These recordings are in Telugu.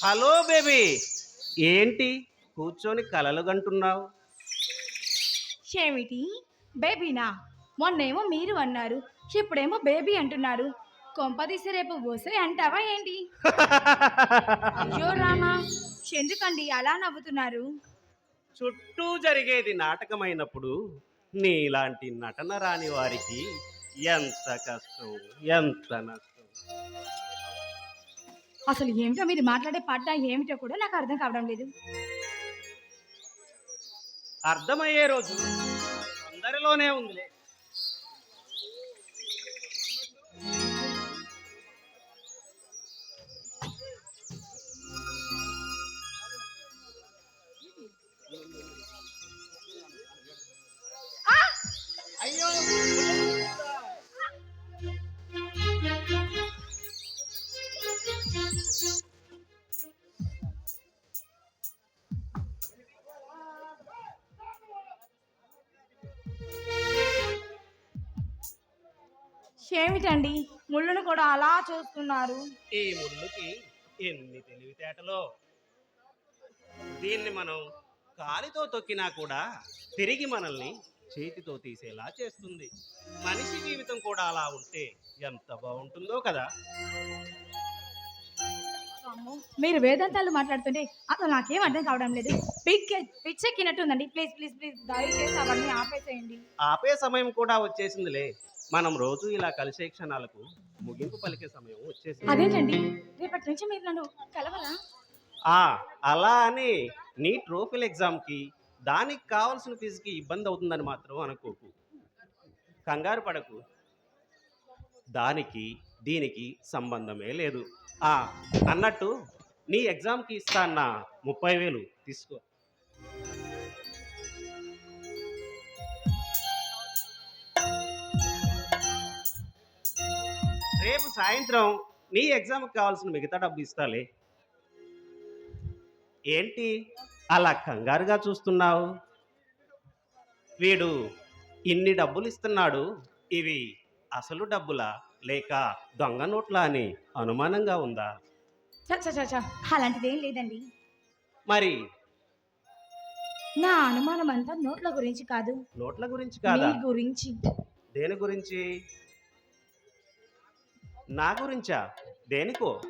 Hello baby. ఏంటి కూర్చొని కలలు గంటున్నావు? ఏమిటి బేబీనా? మొన్నేమో మీరు అన్నారు, ఇప్పుడేమో బేబీ అంటున్నారు. కొంపదీసి రేపు వసే అంటావా ఏంటి? అయ్యో రామా, ఎందుకండి అలా నవ్వుతున్నారు? చుట్టూ జరిగేది నాటకమైనప్పుడు నీలాంటి నటన రాని వారికి ఎంత కష్టం, ఎంత నష్టం. అసలు ఏమిటో మీరు మాట్లాడే పాట ఏమిటో కూడా నాకు అర్థం కావడం లేదు. అర్థమయ్యే రోజు అందరిలోనే ఉందిలే. అయ్యో, ఏమిటండి ముళ్ళును కూడా అలా చూస్తున్నారు? ఈ ముళ్ళుకి ఎన్ని తెలివితేటలో. దీన్ని మనం కాలితో తొక్కినా కూడా తిరిగి మనల్ని చేతితో తీసేలా చేస్తుంది. మనిషి జీవితం కూడా అలా ఉంటే ఎంత బాగుంటుందో కదా. అమ్మో, మీరు వేదాంతాలు మాట్లాడుతుంటే అసలు నాకేం అర్థం కావడం లేదు. పిచ్చెక్కినట్టుందండి. ప్లీజ్ ప్లీజ్ ప్లీజ్ దయచేసి అవన్నీ ఆపేసేయండి. ఆపే సమయం కూడా వచ్చేసిందిలే. మనం రోజు ఇలా కలిసే క్షణాలకు ముగింపు పలికే సమయం వచ్చేసింది. అదేంటండి, రేపటి నుంచి మీరు నన్ను కలవరా? ఆ అలా అని నీ ట్రోఫిల్ ఎగ్జామ్కి దానికి కావాల్సిన ఫీజుకి ఇబ్బంది అవుతుందని మాత్రం అనుకోకు. కంగారు పడకు. దానికి దీనికి సంబంధమే లేదు. ఆ అన్నట్టు నీ ఎగ్జామ్కి ఇస్తా అన్న 30,000 తీసుకో. రేపు సాయంత్రం నీ ఎగ్జామ్కి కావాల్సిన మిగతా డబ్బు ఇస్తాలే. ఏంటి అలా కంగారుగా చూస్తున్నావు? వీడు ఇన్ని డబ్బులు ఇస్తున్నాడు, ఇవి అసలు డబ్బులా లేక దొంగ నోట్లా అని అనుమానంగా ఉందా? చ చ చ చ, అలాంటిదేం లేదండి. మరి నా అనుమానం అంతా నోట్ల గురించి కాదు, నోట్ల గురించి మీ కాదా? గురించి. దేని గురించి? నా గురించా? దేనికో?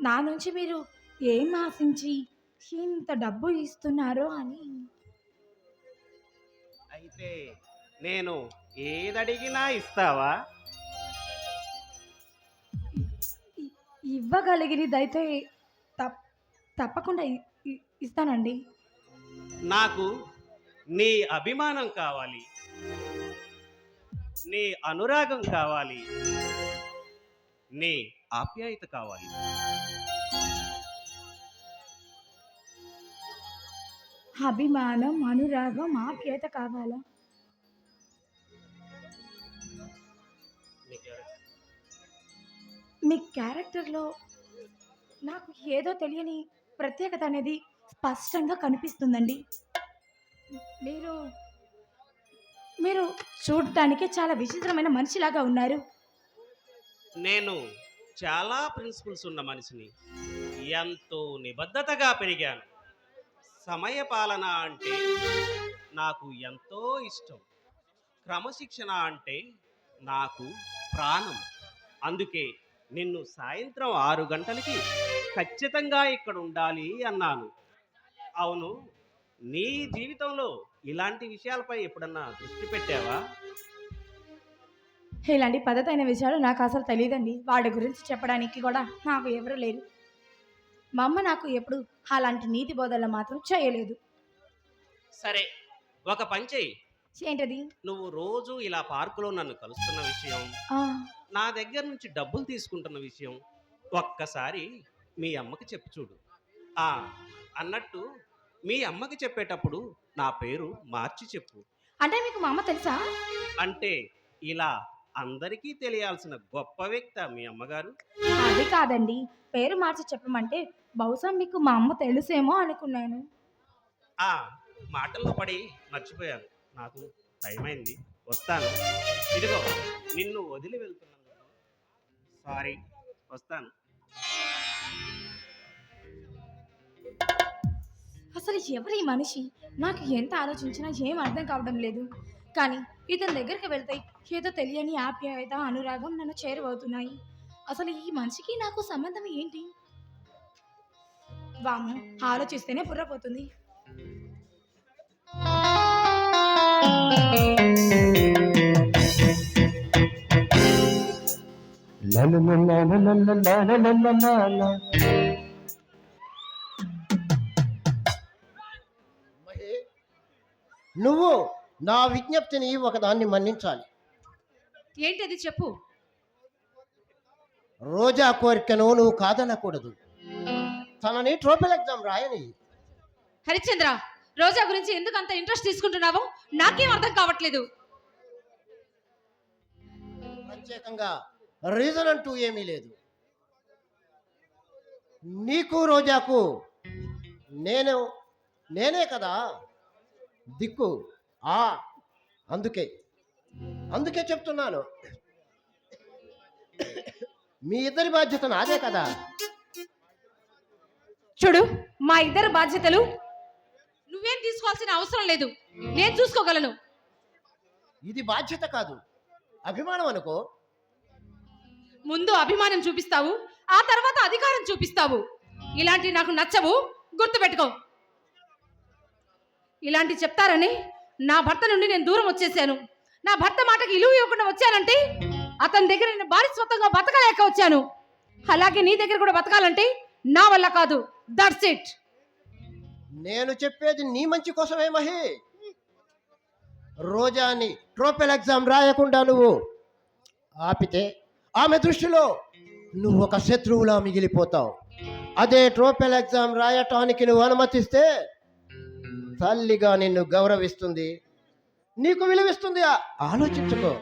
నా నుంచి మీరు ఏం ఆశించి ఇంత డబ్బు ఇస్తున్నారో అని. అయితే నేను ఏదడిగినా ఇస్తావా? ఇ- ఇవ్వగలిగినదైతే తప్- తప్పకుండా ఇస్తానండి. నాకు నీ అభిమానం కావాలి, నీ అనురాగం కావాలి, నీ ఆప్యాయత కావాలి. అభిమానం, అనురాగం, ఆప్యాయత కావాలా? నీకెవరు- మీ క్యారెక్టర్లో నాకు ఏదో తెలియని ప్రత్యేకత అనేది స్పష్టంగా కనిపిస్తుందండి. మీరు మీరు చూడటానికి చాలా విచిత్రమైన మనిషిలాగా ఉన్నారు. నేను చాలా ప్రిన్సిపల్స్ ఉన్న మనిషిని. ఎంతో నిబద్ధతగా పెరిగాను. సమయ పాలన అంటే నాకు ఎంతో ఇష్టం. క్రమశిక్షణ అంటే నాకు ప్రాణం. అందుకే నిన్ను సాయంత్రం 6 గంటలకి ఖచ్చితంగా ఇక్కడ ఉండాలి అన్నాను. అవును, నీ జీవితంలో ఇలాంటి విషయాలపై ఎప్పుడన్నా దృష్టి పెట్టావా? ఇలాంటి పద్ధతైన విషయాలు నాకు అసలు తెలియదండి. వాటి గురించి చెప్పడానికి కూడా నాకు ఎవరు లేరు. మా అమ్మ నాకు ఎప్పుడు అలాంటి నీతి బోధనలు మాత్రం చేయలేదు. సరే, ఒక పని చెయ్యి. ఏంటది? నువ్వు రోజు ఇలా పార్కులో నన్ను కలుస్తున్న విషయం, ఆ, నా దగ్గర నుంచి డబ్బులు తీసుకుంటున్న విషయం ఒక్కసారి మీ అమ్మకి చెప్పి చూడు. ఆ అన్నట్టు మీ అమ్మకి చెప్పేటప్పుడు నా పేరు మార్చి చెప్పు. అంటే మీకు మా అమ్మ తెలుసా? అంటే ఇలా అందరికీ తెలియాల్సిన గొప్ప వ్యక్తి మీ అమ్మగారు. అది కాదండి, పేరు మార్చి చెప్పమంటే బహుశా మీకు మా అమ్మ తెలుసేమో అనుకున్నాను. ఆ మాటల్లో పడి మర్చిపోయాను. నాకు టైం అయింది, వస్తాను. ఇదిగో నిన్ను వదిలి వెళ్తున్నాను. సారీ, వస్తాను. అసలు ఎవరి ఈ మనిషి? నాకు ఎంత ఆలోచించినా ఏం అర్థం కావడం లేదు. కానీ ఇతని దగ్గరికి వెళ్తే ఏదో తెలియని ఆప్యాయత, అనురాగం నన్ను చేరువవుతున్నాయి. అసలు ఈ మనిషికి నాకు సంబంధం ఏంటి? వాము, ఆలోచిస్తేనే బుర్రపోతుంది. మహి, నువ్వు నా విజ్ఞప్తిని ఒకదాన్ని మన్నించాలి. ఏంటది చెప్పు. రోజా కోరికను నువ్వు కాదనకూడదు. తనని ట్రోఫిల్ ఎగ్జామ్ రాయని. హరిశ్చంద్ర, రోజా గురించి ఎందుకు అంత ఇంట్రెస్ట్ తీసుకుంటున్నావో నాకేం అర్థం కావట్లేదు. ప్రత్యేకంగా రీజన్ అంటూ ఏమీ లేదు. నీకు రోజాకు నేనే కదా దిక్కు. అందుకే చెప్తున్నాను. మీ ఇద్దరి బాధ్యత నాదే కదా. చూడు, మా ఇద్దరు బాధ్యతలు నువ్వేం తీసుకోవాల్సిన అవసరం లేదు, నేను చూసుకోగలను. ఇది బాధ్యత కాదు, అభిమానం అనుకో. ముందు అభిమానం చూపిస్తావు, ఆ తర్వాత అధికారం చూపిస్తావు. ఇలాంటివి నాకు నచ్చవు, గుర్తుపెట్టుకో. ఇలాంటి చెప్తారని నా భర్త నుండి నేను దూరం వచ్చేసాను. నా భర్త మాటకి ఇలువ ఇవ్వకుండా వచ్చానంటే అతని దగ్గర నేను భారీస్వతంగా బతకలేక వచ్చాను. అలాగే నీ దగ్గర కూడా బతకాలంటే నా వల్ల కాదు. That's it. నేను చెప్పేది నీ మంచి కోసమే మహి. రోజాని ట్రోఫిల్ ఎగ్జామ్ రాయకుండా నువ్వు ఆపితే ఆమె దృష్టిలో నువ్వు ఒక శత్రువులా మిగిలిపోతావు. అదే ట్రోఫిల్ ఎగ్జామ్ రాయటానికి నువ్వు అనుమతిస్తే తల్లిగా నిన్ను గౌరవిస్తుంది, నీకు విలువిస్తుంది. ఆలోచించుకో.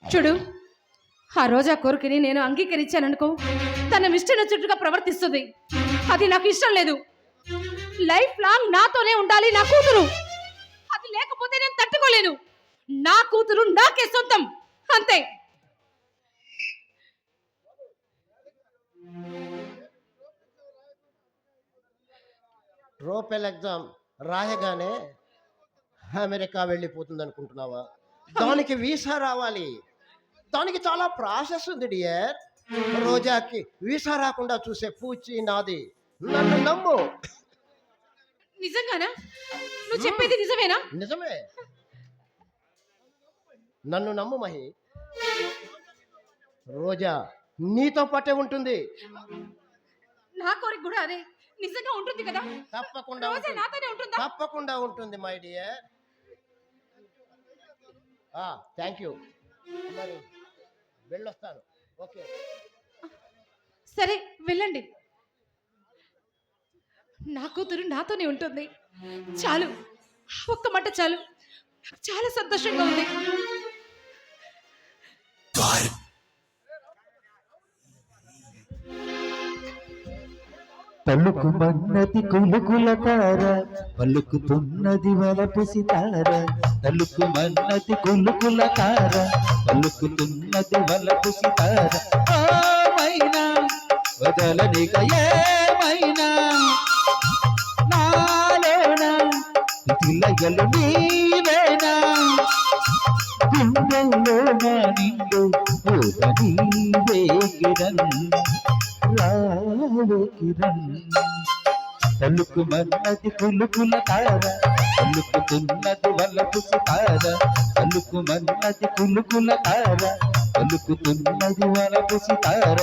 చూడు, ఆ రోజా కోరికని నేను అంగీకరించాననుకో, తన ఇష్టం చుట్టుగా ప్రవర్తిస్తుంది. అది నాకు ఇష్టం లేదు. లైఫ్ లాంగ్ నాతోనే ఉండాలి నా కూతురు. అది లేకపోతే నేను తట్టుకోలేను. నా కూతురు నాకే సొంతం, అంతే. ట్రోఫిల్ ఎగ్జామ్ రాయగానే అమెరికా వెళ్ళిపోతుంది అనుకుంటున్నావా? దానికి వీసా రావాలి. దానికి చాలా ప్రాసెస్ ఉంది డియర్. రోజాకి వీసా రాకుండా చూసే పూచి నాది. నన్ను నమ్ము. నిజంగానా? నువ్వు చెప్పేది నిజమేనా? నిజమే. నన్ను నమ్ము మహి. రోజా నీతో పాటే ఉంటుంది. నా కోరిక కూడా అదే. నిజంగా ఉంటుంది కదా? తప్పకుండా రోజా ఉంటుంది. నాతోనే ఉంటుందా? తప్పకుండా ఉంటుంది మై డియర్. Thank you. మరి వెళ్ళొస్తాను. ఓకే, సరే వెళ్ళండి. నా కూతురు నాతోనే ఉంటుంది. చాలు, ఒక్క మాట చాలు. నాకు చాలా సంతోషంగా ఉంది. తలుకుమన్నది కులుకుల తార, పలుకుతున్నది వలపు సితార. తలుకుమన్నది కులుకుల తార, పలుకుతున్నది వలపు సితార. ఏమైనా వదలనిక ఏమైనా నాలోన తిలగలు నీవేనా. గుండెల్లోన నిండు నీవే కిరణ్, రావే కిరణ్. తలుకుమన్నది కులుకుల తార, పలుకుతున్నది వలపు సితార. తలుకుమన్నది కులుకుల తార, పలుకుతున్నది వలపు సితార.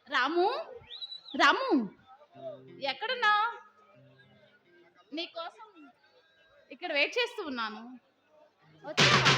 రాము, రాము, ఎక్కడున్నా? నీకోసం ఇక్కడ వెయిట్ చేస్తూ ఉన్నాను. వచ్చావా?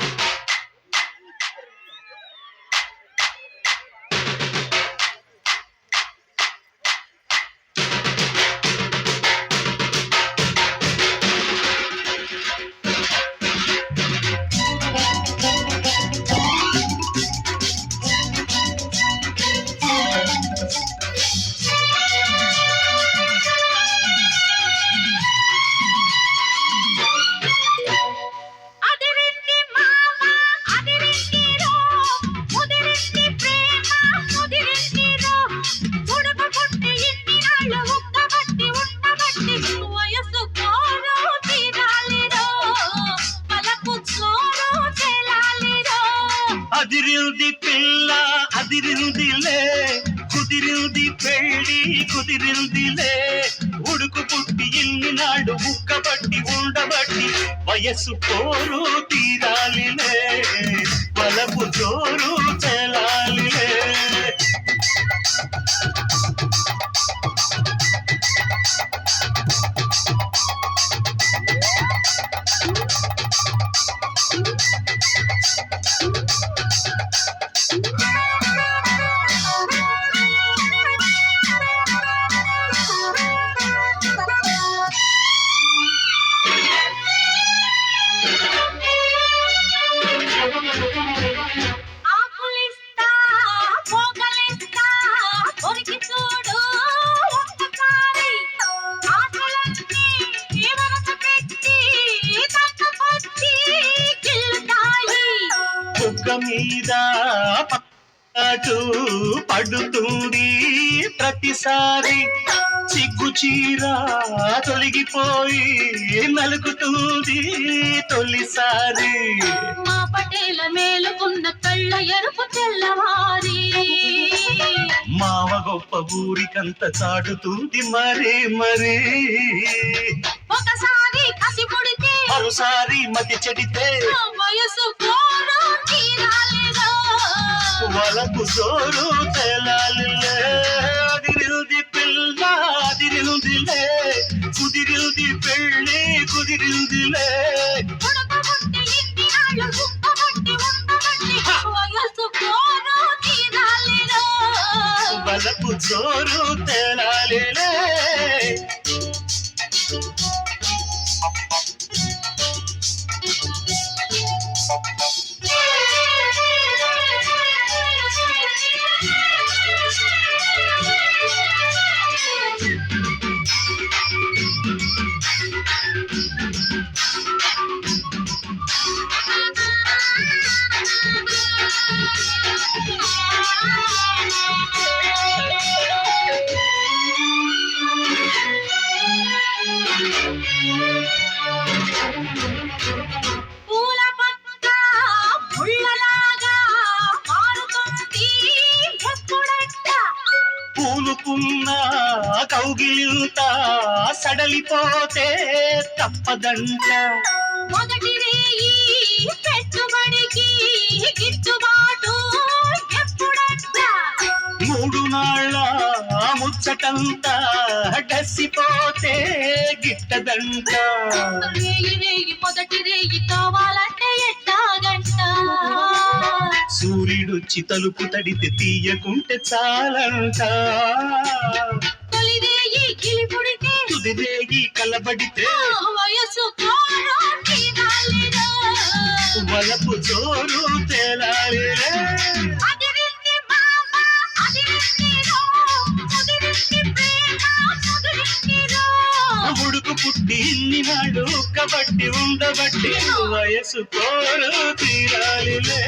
అదిరింది మామ, అదిరింది రో, ముదిరింది ప్రేమ, ముదిరింది రో. ఉడక పుట్టి ఇన్ని నాళ్ళు ఉక్కబట్టి ఉండబట్టి వయసు కోరు తీరాలిరో, పలకు చోరు చేలాలిరో. అదిరింది పిల్ల అదిరిందిలే, కుదిరింది పెళ్ళి కుదిరిందిలే. ఉడుకు పుట్టి ఇన్ని నాడు ఉక్కబట్టి ఉండబట్టి వయస్సు కోరు తీరాలిలే, బలపు జోరు చెలాలిలే. ఆకులిస్తా, పోగలిస్తా, కొరికి చూడు ఒక్కసారి. ఆకులన్నీ వరస పెట్టి తక్కకొచ్చి గిల్లుతాయి. బుగ్గ మీద పట్టు పడుతుంది ప్రతిసారి. సిగ్గు చీర తొలగిపోయి నలుగుతుంది తొలిసారి. మా పటేల మేలుకున్న కళ్ళ ఎరుపు తెల్లవారి. మావ గొప్ప ఊరికంత చాటుతుంది మరి మరి. ఒకసారి కసి పుడితే మరోసారి మతి చెడితే వయసు కోరు తీరాలిరో. వలపు జోరు తెలాలిలే. అదిరింది పిల్ల అదిరిందిలే, కుదిరింది పెళ్ళి కుదిరిందిలే. ఉడకబుట్టి ఇన్ని నాళ్ళు ఉక్కబట్టి ఉండబట్టి వయసు కోరు తీరాలిరో. వలపు జోరు తెలాలిలే. పూల పక్క ముళ్ళలాగా మారుతుంది ఎప్పుడంట. పూలుకున్న కౌగిలింత సడలిపోతే తప్పదంట. మొదటి రేయి పెట్టుబడికి గిట్టుబాటు ఎప్పుడంట. 3 నాళ్ళ ముచ్చటంతా డసిపోతే గిట్టదంట. రేయి రేయి మొదటి రేయి కావాలంటే ఎట్టాగంట. సూర్యుడొచ్చి తలుపు తడితే తీయకుంటే చాలంట. తొలి రేయి గిలిపుడితే తుది రేగి కలబడితే వయసు కోరు తీరాలిరో. వలపు జోరు తేలాలిలే. అదిరింది మామ, అదిరింది రో, ముదిరింది ప్రేమ, ముదిరింది రో. ఉడుకు పుట్టి ఇన్ని నాడు కబట్టి ఉండబట్టి వయసు కోరు తీరాలిలే.